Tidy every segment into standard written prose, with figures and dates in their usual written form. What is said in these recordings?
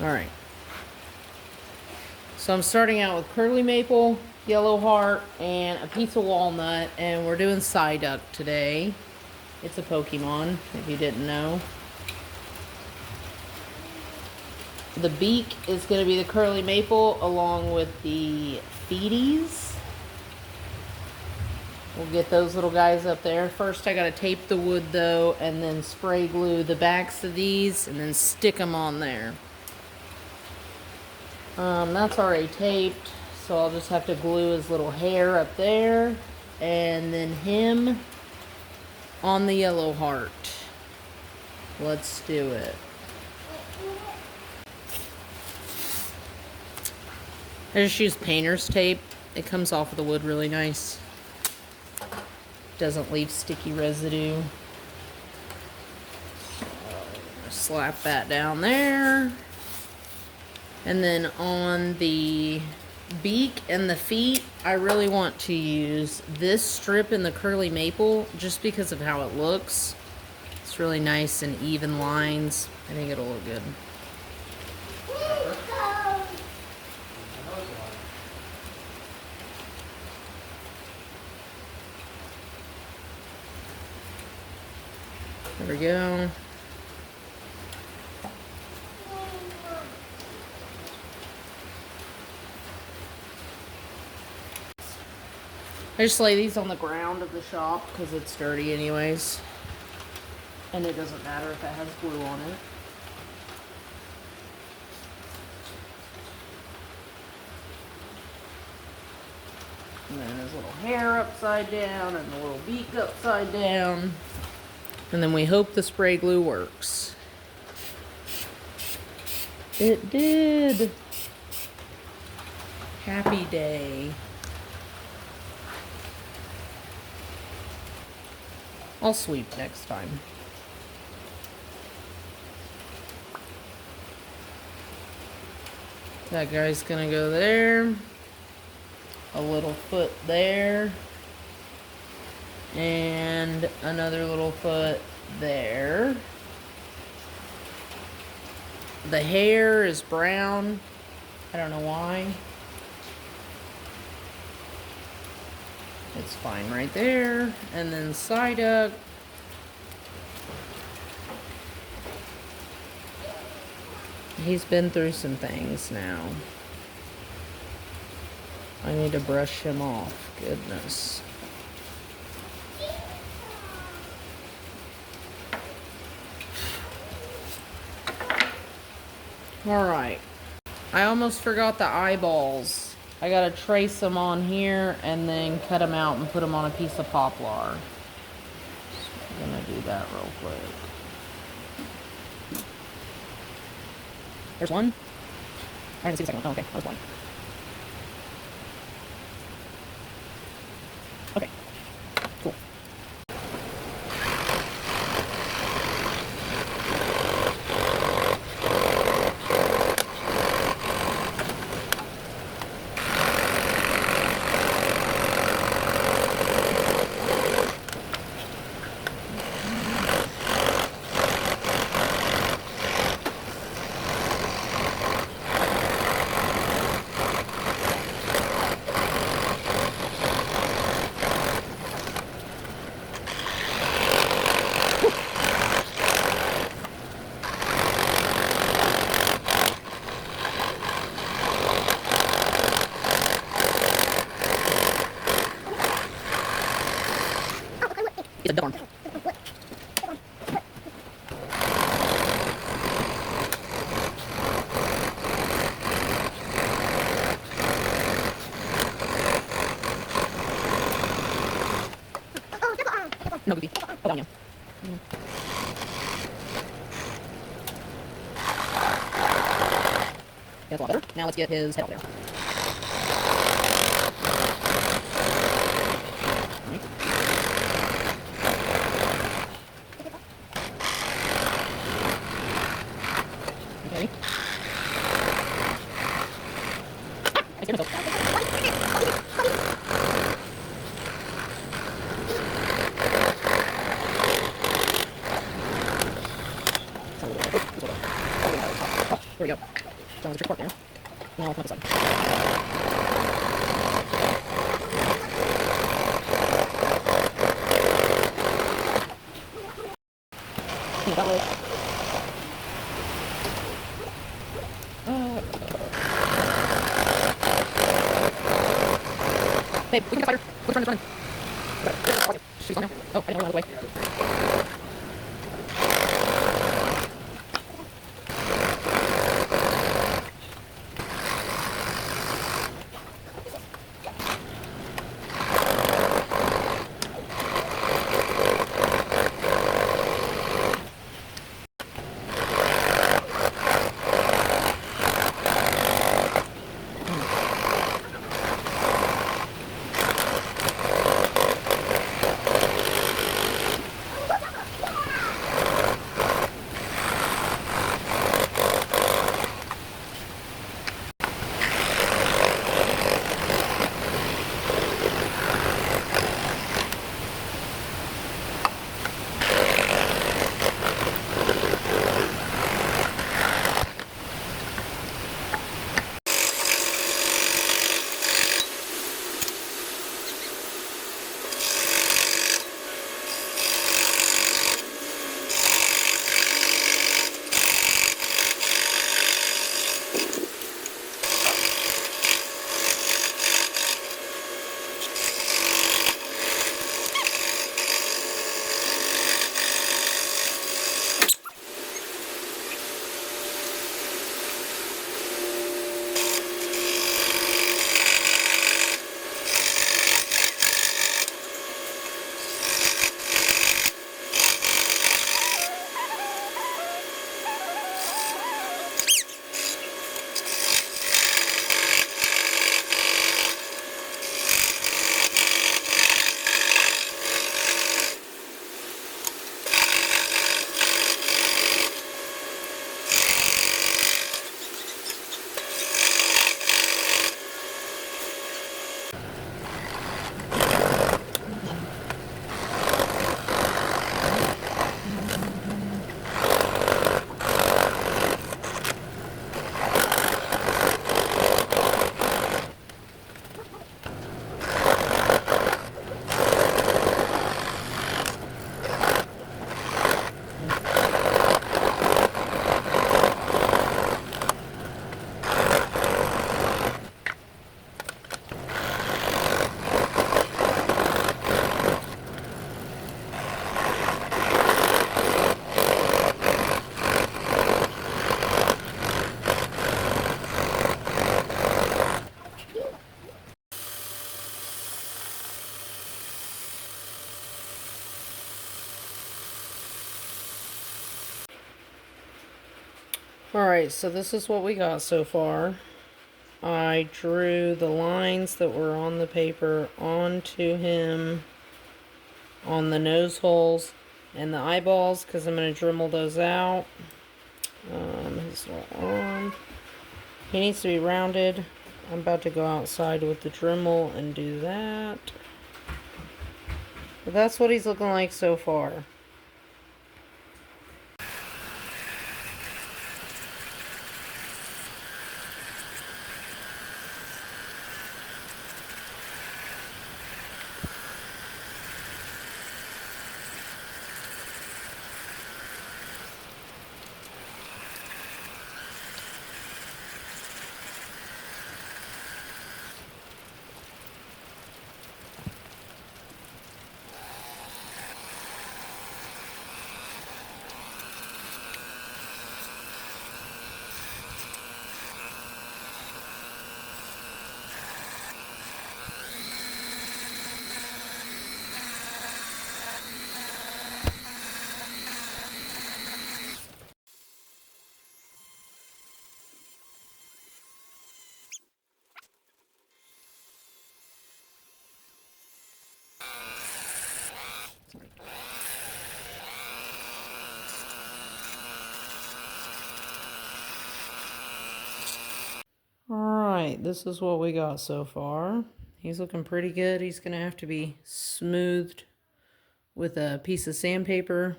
Alright. So I'm starting out with curly maple, yellow heart, and a piece of walnut, and we're doing Psyduck today. It's a Pokemon, if you didn't know. The beak is going to be the curly maple along with the feeties. We'll get those little guys up there. First I got to tape the wood though, and then spray glue the backs of these, and then stick them on there. That's already taped, so I'll just have to glue his little hair up there, and then him on the yellow heart. Let's do it. I just use painter's tape. It comes off of the wood really nice. Doesn't leave sticky residue. Slap that down there. And then on the beak and the feet, I really want to use this strip in the curly maple just because of how it looks. It's really nice and even lines. I think it'll look good. There we go. I just lay these on the ground of the shop because it's dirty anyways. And it doesn't matter if it has glue on it. And then his little hair upside down and the little beak upside down. And then we hope the spray glue works. It did. Happy day. I'll sweep next time. That guy's gonna go there. A little foot there. And another little foot there. The hair is brown. I don't know why. It's fine right there. And then Psyduck. He's been through some things now. I need to brush him off. Goodness. Alright. I almost forgot the eyeballs. I gotta trace them on here and then cut them out and put them on a piece of poplar. So I'm gonna do that real quick. There's one. I didn't see the second one. Oh, okay. That was one. Okay. Cool. It's a dorm. No biggie. Hold on, yeah. That's a lot better. Now let's get his head out there. Okay. I scared myself. There we go. So the trick part there. Now I'll come up this side. That way. Babe, we can get fire. Let's run this running. She's on now. Oh, I didn't know I went out of the way. Alright, so this is what we got so far. I drew the lines that were on the paper onto him on the nose holes and the eyeballs because I'm going to Dremel those out. His little arm. He needs to be rounded. I'm about to go outside with the Dremel and do that. But that's what he's looking like so far. Alright, this is what we got so far. He's looking pretty good. He's going to have to be smoothed with a piece of sandpaper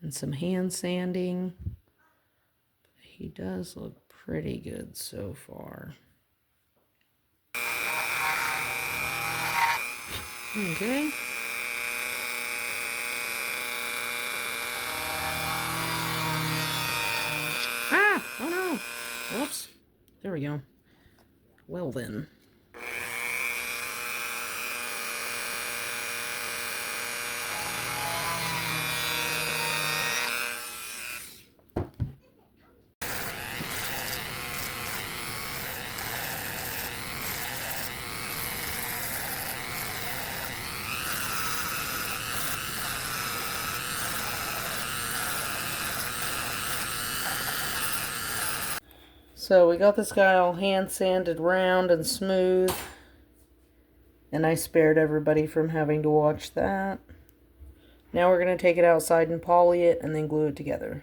and some hand sanding. he does look pretty good so far. Okay. Ah! Oh no! Whoops. There we go. Well then. So we got this guy all hand sanded round and smooth. And I spared everybody from having to watch that. Now we're going to take it outside and poly it and then glue it together.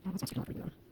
That's pretty good.